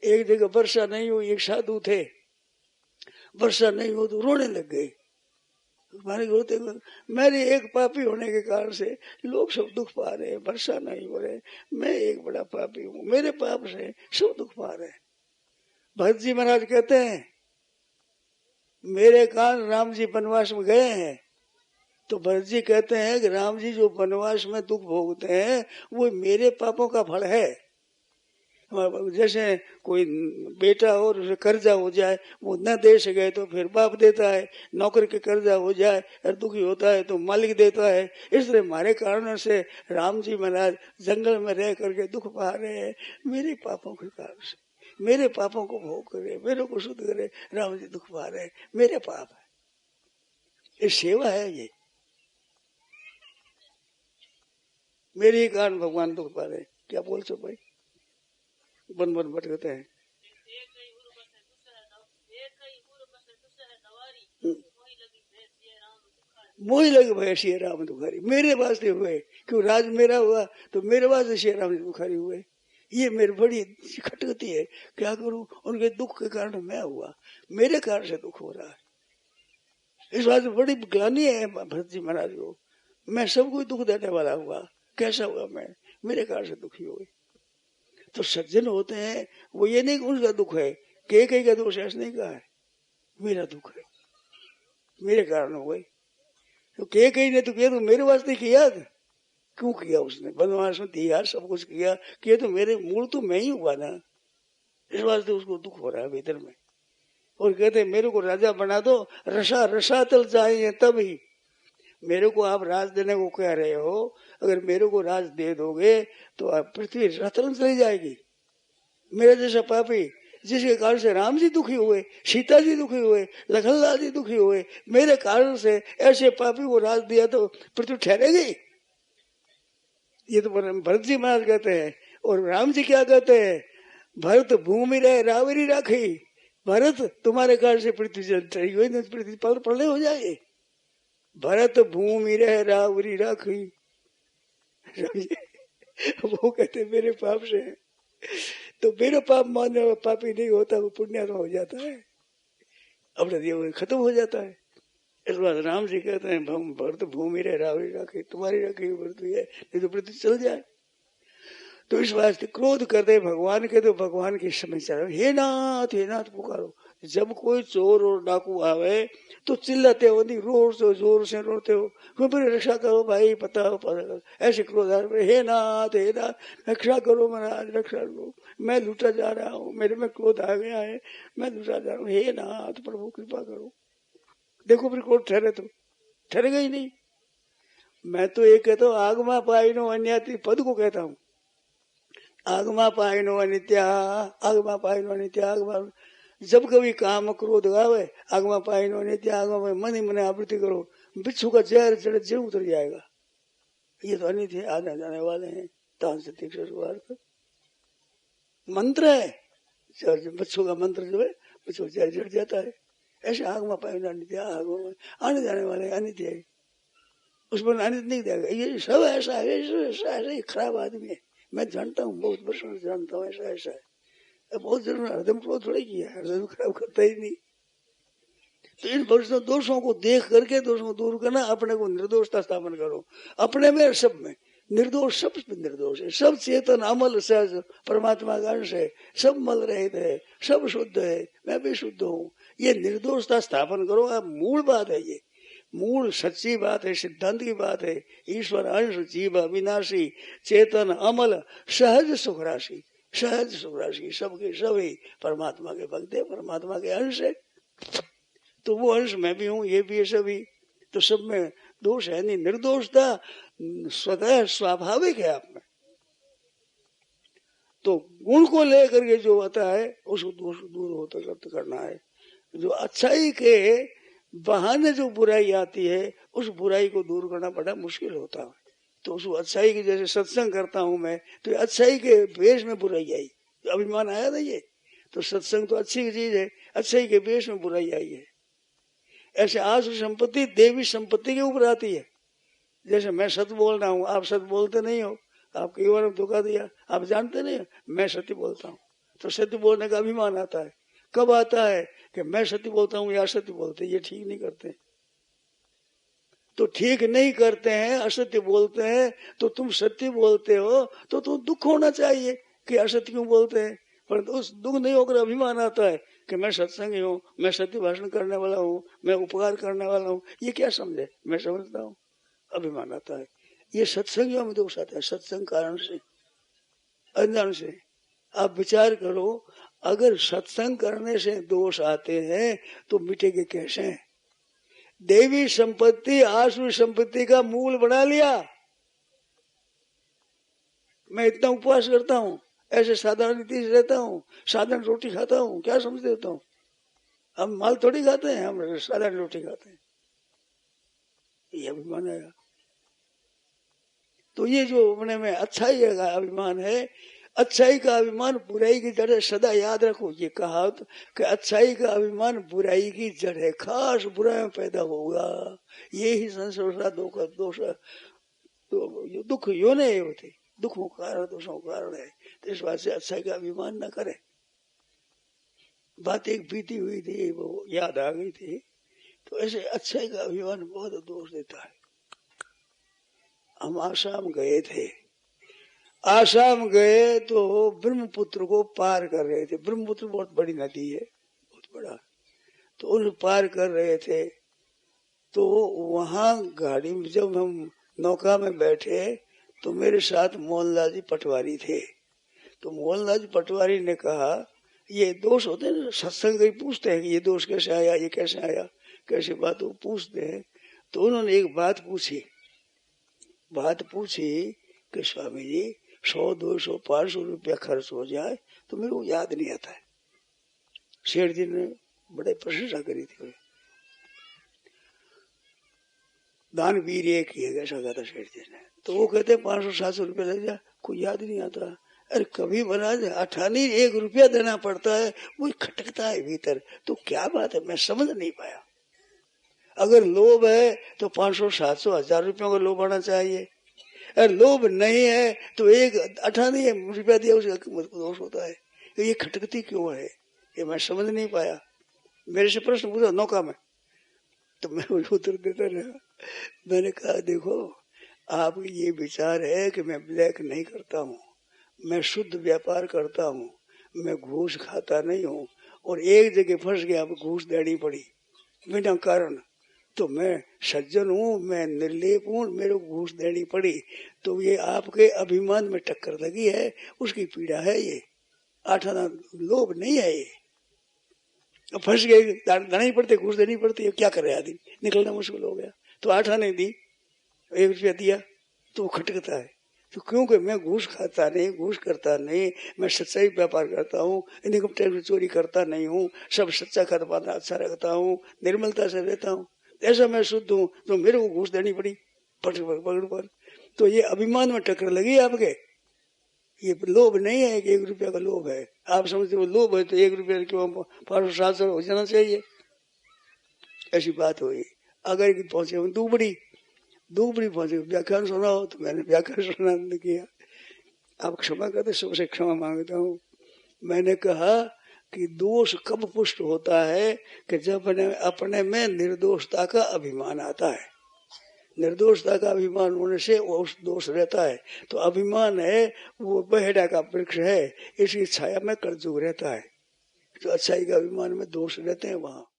एक जगह वर्षा नहीं हुई, एक साधु थे, वर्षा नहीं हो तो रोने लग गए। हमारे रोते मेरे एक पापी होने के कारण से लोग सब दुख पा रहे हैं, वर्षा नहीं हो रहे, मैं एक बड़ा पापी हूँ, मेरे पाप से सब दुख पा रहे हैं। भरत जी महाराज कहते हैं मेरे कारण राम जी वनवास में गए हैं। तो भरत जी कहते हैं कि राम जी जो वनवास में दुख भोगते हैं वो मेरे पापों का फल है। जैसे कोई बेटा और उसे कर्जा हो जाए, वो न दे सके तो फिर बाप देता है, नौकर के कर्जा हो जाए और दुखी होता है तो मालिक देता है। इसलिए हमारे कारण से राम जी महाराज जंगल में रह करके दुख पा रहे हैं मेरे पापों के कारण से। मेरे पापों को भोग करे, मेरे को शुद्ध करे, राम जी दुख पा रहे हैं, मेरे पाप है। ये सेवा है, ये मेरे ही कारण भगवान दुख पा रहे हैं। क्या बोल सो भाई, बन बन भटकते हैं। मोही लगे भय श्री राम दुखारी, मेरे वास्ते हुए, क्यों राज मेरा हुआ तो मेरे वास्ते श्री राम दुखारी हुए। ये मेरी बड़ी खटकती है, क्या करूं, उनके दुख के कारण मैं हुआ, मेरे कारण से दुख हो रहा है। इस बात में बड़ी ग्लानि है भरत जी महाराज को, मैं सबको दुख देने वाला हुआ, कैसा हुआ मैं, मेरे कारण से दुखी हुए। तो सज्जन होते हैं वो ये नहीं कि उनका दुख है, कई का दोष ऐसा नहीं कहा है, मेरा दुख है, मेरे कारण हो गई। तो कई ने तो किया तो मेरे वास्ते किया, क्यों किया उसने, वनवास में दिया, सब कुछ किया तो मेरे मूल तो मैं ही हुआ ना, इस वास्ते उसको दुख हो रहा है भीतर में। और कहते मेरे को राजा बना दो, रसा रसातल चाहिए तब ही। मेरे को आप राज देने को कह रहे हो, अगर मेरे को राज दे दोगे तो पृथ्वी रतन चली जाएगी। मेरे जैसा पापी जिसके कारण से राम जी दुखी हुए, सीता जी दुखी हुए, लखनलाल जी दुखी हुए, मेरे कारण से ऐसे पापी को राज दिया तो पृथ्वी ठहरेगी। ये तो भरत जी महाराज कहते हैं। और राम जी क्या कहते हैं, भरत भूमि रहे रावरी राखी। भरत तुम्हारे कारण से पृथ्वी पृथ्वी प्रलय हो जाए। भरत भूमि रहे रावरी राखी। वो कहते मेरे पाप से, तो मेरा पाप मानने वाला पापी नहीं होता, वो पुण्यात्मा हो जाता है, अपना जीवन खत्म हो जाता है। इस बात राम जी कहते हैं भरत भूमि रहे रावरी राखी, तुम्हारी राखी पृथ्वी है, नहीं तो पृथ्वी चल जाए। तो इस वास्ते क्रोध करते भगवान के, तो भगवान की समस्या, हे नाथ पुकारो। जब कोई चोर और डाकू आवे तो चिल्लाते हो, नहीं जोर से रोते हो, मेरी रक्षा करो भाई, पता हो ऐसे क्रोध आ रहे, हे नाथ रक्षा करो महाराज, रक्षा करो, मैं लूटा जा रहा हूँ, मेरे में क्रोध आ गया है, मैं लूटा जा रहा हूँ, हे नाथ प्रभु कृपा करो। देखो फिर क्रोध ठहरे तो ठहरेगा ही नहीं। मैं तो ये कहता हूँ आगमा पाइनो अन्याति पद को कहता हूँ, आगमा पाइनो अनित्या, आगमा पाइनो अनित्या, आगमा जब कभी काम क्रोध आवे, आगमा पाइनो नित्या, आगमा मन ही मन आवृत्ति करो, बिच्छू का जहर चढ़े जीव उतर जाएगा। ये तो अनित्य है, आने जाने वाले हैं। तान से मंत्र है, बच्चों का मंत्र जो है बच्चों जहर चढ़ जाता है। ऐसे आगमा पाइनो नित्या, आगमा आने जाने वाले अनित्य है, उस पर अनित्य नहीं देगा। ये सब ऐसा है, ऐसा खराब आदमी है, मैं जानता हूँ, बहुत वर्षों से जानता हूँ, ऐसा है। बहुत जरूर हरदम क्रोध थोड़ा किया, हरदम खराब करता ही नहीं। तो इन दोषों को देख करके दोषों को दूर करना, अपने को निर्दोषता स्थापन करो, अपने में सब में निर्दोष, सब निर्दोष है, सब चेतन अमल सहज परमात्मा का अंश है, सब मल रहित है, सब शुद्ध है, मैं भी शुद्ध हूँ, ये निर्दोषता स्थापन करो। अब मूल बात है, ये मूल सच्ची बात है, सिद्धांत की बात है। ईश्वर अंश जीव अविनाशी चेतन अमल सहज सुख राशि, सहज सुख राशि, सबके सभी परमात्मा के भक्त है, परमात्मा के अंश है। तो वो अंश मैं भी हूँ, ये भी है सभी, तो सब में दोष है नहीं। निर्दोषता स्वतः स्वाभाविक है आप में। तो गुण को लेकर के जो आता है उसको दोष दूर होता करना है। जो अच्छाई के बहाने जो बुराई आती है, उस बुराई को दूर करना बड़ा मुश्किल होता है। तो उस अच्छाई की, जैसे सत्संग करता हूं मैं, तो अच्छाई के वेश में बुराई आई, तो अभिमान आया ना ये, तो सत्संग तो अच्छी चीज है, अच्छाई के वेश में बुराई आई है। ऐसे आज संपत्ति देवी संपत्ति के ऊपर आती है। जैसे मैं सत्य बोल रहा हूँ, आप सत्य बोलते नहीं हो, आप कई बार धोखा दिया, आप जानते नहीं, मैं सत्य बोलता हूँ, तो सत्य बोलने का अभिमान आता है। कब आता है कि मैं सत्य बोलता हूँ या असत्य बोलते, ये ठीक नहीं करते। तो ठीक नहीं करते हैं, असत्य बोलते हैं, तो तुम सत्य बोलते हो तो तुम दुख होना चाहिए कि असत्य क्यों बोलते हैं। पर उस दुख नहीं होकर अभिमान आता है कि मैं सत्संगी हूँ, मैं सत्य भाषण करने वाला हूँ, मैं उपकार करने वाला हूँ। ये क्या समझे? मैं समझता हूँ, अभिमान आता है। ये सत्संगियों में दोष आता है, सत्संग कारण से, अज्ञान से। आप विचार करो, अगर सत्संग करने से दोष आते हैं तो मिटेंगे कैसे? देवी संपत्ति आसुरी संपत्ति का मूल बना लिया। मैं इतना उपवास करता हूँ, ऐसे साधारण रीति से रहता हूँ, साधारण रोटी खाता हूँ, क्या समझ देता हूँ? हम माल थोड़ी खाते हैं, हम साधारण रोटी खाते हैं। ये अभिमान है। तो ये जो अपने में अच्छाई का अभिमान है, अच्छाई का अभिमान बुराई की जड़ है। सदा याद रखो ये कहा कि अच्छाई का अभिमान बुराई की जड़ है, खास बुराई में पैदा होगा। ये ही संसार दोष तो दुख यो नहीं होते, दुखों का कारण दोषों का कारण है। तो इस बात से अच्छाई का अभिमान न करे। बात एक बीती हुई थी, वो याद आ गई थी। तो ऐसे अच्छाई का अभिमान बहुत दोष देता है। हम आसाम गए थे, आसाम गए तो ब्रह्मपुत्र को पार कर रहे थे। ब्रह्मपुत्र बहुत बड़ी नदी है, बहुत बड़ा। तो उन पार कर रहे थे, तो वहां गाड़ी में जब हम नौका में बैठे तो मेरे साथ मोहनलाल जी पटवारी थे। तो मोहनलाल जी पटवारी ने कहा, ये दोष होते हैं सत्संग ही पूछते हैं कि ये दोष कैसे आया, ये कैसे आया, कैसे बात वो पूछते हैं। तो उन्होंने एक बात पूछी कि स्वामी जी 100, 200, 500 रुपया खर्च हो जाए तो मेरे को याद नहीं आता है। शेठ जी ने बड़े प्रशंसा करी थी, दान वीर एक ही है, ऐसा कहा था शेठ जी ने। तो वो कहते 500-700 रुपया लग जाए, कोई याद नहीं आता। अरे कभी महाराज 1 रुपया देना पड़ता है, वो खटकता है भीतर। तो क्या बात है, मैं समझ नहीं पाया। अगर लोभ है तो 500, 700, 1000 रुपयों का लोभ आना चाहिए। अगर लोभ नहीं है तो 18 रुपया दिया उसका दोष होता है। ये खटकती क्यों है, ये मैं समझ नहीं पाया। मेरे से प्रश्न पूछा नौका में, तो मैं उत्तर देता रहा। मैंने कहा देखो, आप ये विचार है कि मैं ब्लैक नहीं करता हूँ, मैं शुद्ध व्यापार करता हूँ, मैं घूस खाता नहीं हूँ। और एक जगह फंस गया, घूस देनी पड़ी बिना कारण। तो मैं सज्जन हूँ, मैं निर्लेप हूँ, मेरे को घूस देनी पड़ी। तो ये आपके अभिमान में टक्कर लगी है, उसकी पीड़ा है। ये 8 आना लोभ नहीं है। ये फंस गए, देना ही पड़ते, घूस देनी पड़ती है, क्या करे आदमी, निकलना मुश्किल हो गया। तो 8 आने दी, 1 रुपया दिया, तो वो खटकता है। तो क्योंकि मैं घूस खाता नहीं, घूस करता नहीं, मैं सच्चाई व्यापार करता हूँ, इनकम टैक्स चोरी करता नहीं हूँ, सब सच्चा खाता अच्छा रखता हूँ, निर्मलता से रहता हूँ, ऐसा मैं शुद्ध हूँ। तो मेरे को घूस देनी पड़ी पकड़ पर। तो ये अभिमान में टक्कर लगी आपके। ये लोभ नहीं है कि 1 रुपया का लोभ है। आप समझते हो लोभ है तो 1 रुपया क्यों 500-700 हो जाना चाहिए, ऐसी बात हुई। अगर पहुंचे हम दुबड़ी पहुंचे, व्याख्यान सुना हो तो मैंने व्याख्यान सुना किया। आप क्षमा करते, सबसे क्षमा मांगता हूँ। मैंने कहा कि दोष कब पुष्ट होता है कि जब अपने में निर्दोषता का अभिमान आता है। निर्दोषता का अभिमान होने से उस दोष रहता है। तो अभिमान है वो बहेड़ा का वृक्ष है, इसकी छाया में कलजुग रहता है। तो अच्छाई का अभिमान में दोष रहते हैं वहां।